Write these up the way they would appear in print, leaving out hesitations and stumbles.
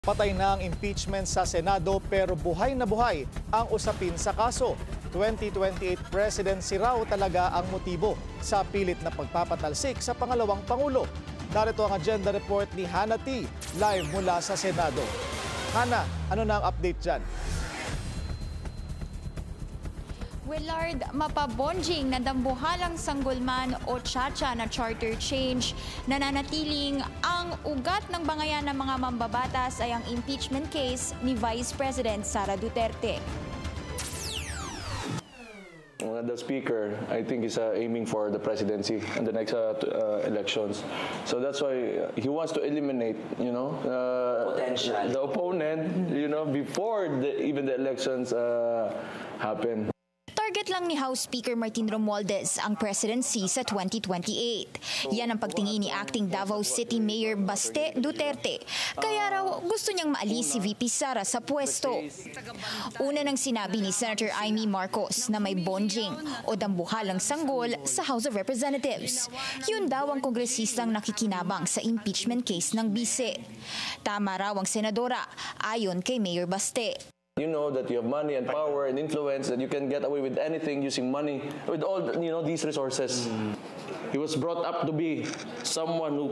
Patay na ang impeachment sa Senado pero buhay na buhay ang usapin sa kaso. 2028 presidency raw talaga ang motibo sa pilit na pagpapatalsik sa pangalawang Pangulo. Narito ang agenda report ni Hannah T. live mula sa Senado. Hannah, ano na ang update dyan? Willard, mapabonjing na dambuhalang sanggulman o tsa-tsa na charter change, nananatiling ang ugat ng bangayan ng mga mambabatas ay ang impeachment case ni Vice President Sara Duterte. The speaker, I think, is aiming for the presidency in the next elections. So that's why he wants to eliminate, the opponent, before even the elections happen. Target lang ni House Speaker Martin Romualdez ang presidency sa 2028. Yan ang pagtingin ni Acting Davao City Mayor Baste Duterte. Kaya raw gusto niyang maalis si VP Sara sa pwesto. Una nang sinabi ni Senator Amy Marcos na may bonjing o dambuhalang sanggol sa House of Representatives. Yun daw ang kongresistang nakikinabang sa impeachment case ng bise. Tama raw ang senadora ayon kay Mayor Baste. You know that you have money and power and influence, that you can get away with anything using money, with all these resources. He was brought up to be someone who,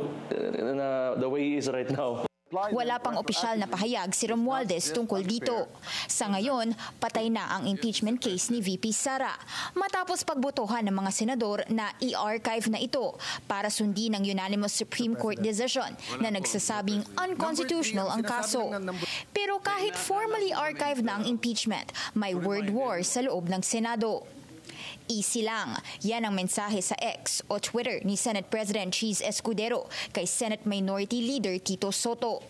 the way he is right now. Wala pang opisyal na pahayag si Romualdez tungkol dito. Sa ngayon, patay na ang impeachment case ni VP Sara matapos pagbotohan ng mga senador na i-archive na ito para sundin ang unanimous Supreme Court decision na nagsasabing unconstitutional ang kaso. Pero kahit formally archived na ang impeachment, may word war sa loob ng Senado. Easy lang. Yan ang mensahe sa X o Twitter ni Senate President Cheese Escudero kay Senate Minority Leader Tito Soto.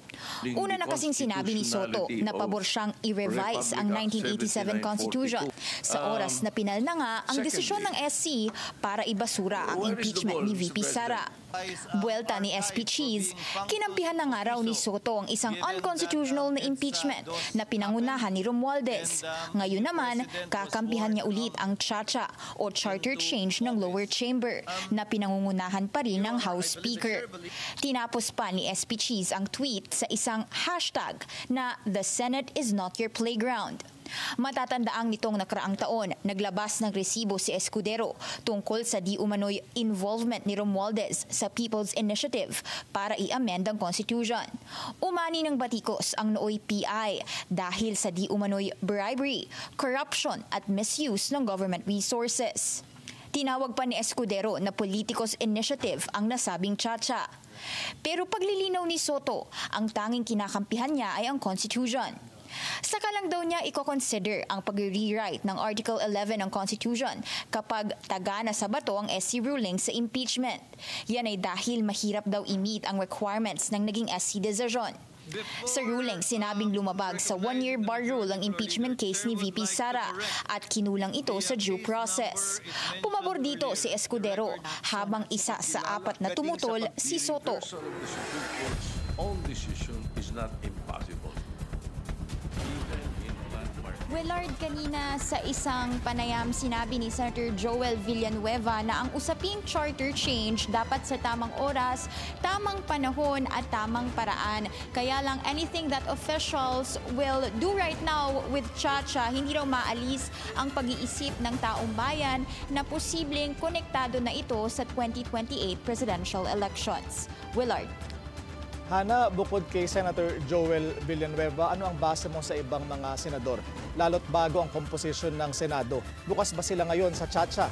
Una na kasing sinabi ni Soto na pabor siyang i-revise ang 1987 Constitution sa oras na pinal na nga ang desisyon ng SC para ibasura ang impeachment ni VP Sara. Buwelta ni SP Cheese, kinampihan na nga raw ni Soto ang isang unconstitutional na impeachment na pinangunahan ni Romualdez. Ngayon naman, kakampihan niya ulit ang tsa-tsa o charter change ng lower chamber na pinangungunahan pa rin ng House Speaker. Tinapos pa ni SP Cheese ang tweet sa isang hashtag na "The Senate is not your playground." Matatandaang nitong nakaraang taon, naglabas ng resibo si Escudero tungkol sa di umano'y involvement ni Romualdez sa People's Initiative para i-amend ang Constitution. Umani ng batikos ang nooy PI dahil sa di umano'y bribery, corruption at misuse ng government resources. Tinawag pa ni Escudero na politicos initiative ang nasabing tsa-tsa. Pero paglilinaw ni Soto, ang tanging kinakampihan niya ay ang Constitution. Saka lang daw niya i-consider ang pag-rewrite ng Article 11 ng Constitution kapag tagana sa bato ang SC ruling sa impeachment. Yan ay dahil mahirap daw i-meet ang requirements ng naging SC decision. Sa ruling, sinabing lumabag sa one-year bar rule ang impeachment case ni VP Sara at kinulang ito sa due process. Pumabor dito si Escudero habang isa sa apat na tumutol si Soto. All decision is not impossible. Willard, kanina sa isang panayam sinabi ni Senator Joel Villanueva na ang usaping charter change dapat sa tamang oras, tamang panahon at tamang paraan. Kaya lang anything that officials will do right now with tsa-tsa, hindi raw maalis ang pag-iisip ng taong bayan na posibleng konektado na ito sa 2028 presidential elections. Willard. Hannah, bukod kay Senator Joel Villanueva, ano ang base mo sa ibang mga senador? Lalo't bago ang komposisyon ng Senado. Bukas ba sila ngayon sa tsa-tsa?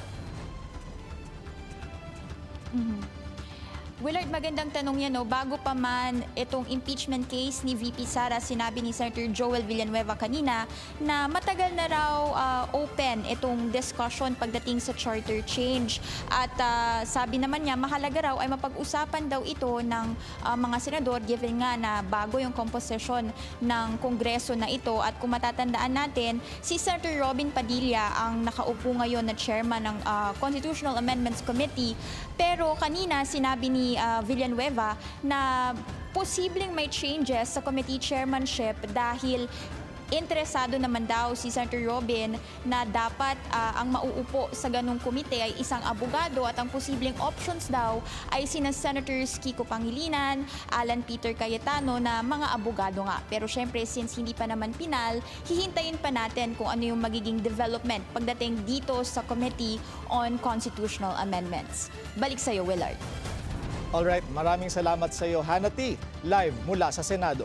Willard, magandang tanong yan. No? Bago pa man itong impeachment case ni VP Sara, sinabi ni Senator Joel Villanueva kanina na matagal na raw open itong discussion pagdating sa charter change. At sabi naman niya, mahalaga raw ay mapag-usapan daw ito ng mga senador given nga na bago yung composition ng Kongreso na ito. At kung matatandaan natin, si Senator Robin Padilla ang nakaupo ngayon na chairman ng Constitutional Amendments Committee. Pero kanina sinabi ni Villanueva na posibleng may changes sa committee chairmanship dahil Interesado naman daw si Senator Robin na dapat ang mauupo sa ganung komite ay isang abogado at ang posibleng options daw ay sina Senators Kiko Pangilinan, Alan Peter Cayetano na mga abogado nga. Pero syempre since hindi pa naman pinal, hihintayin pa natin kung ano yung magiging development pagdating dito sa Committee on Constitutional Amendments. Balik sa iyo, Willard. Alright, maraming salamat sa iyo, Hannah T. Live mula sa Senado.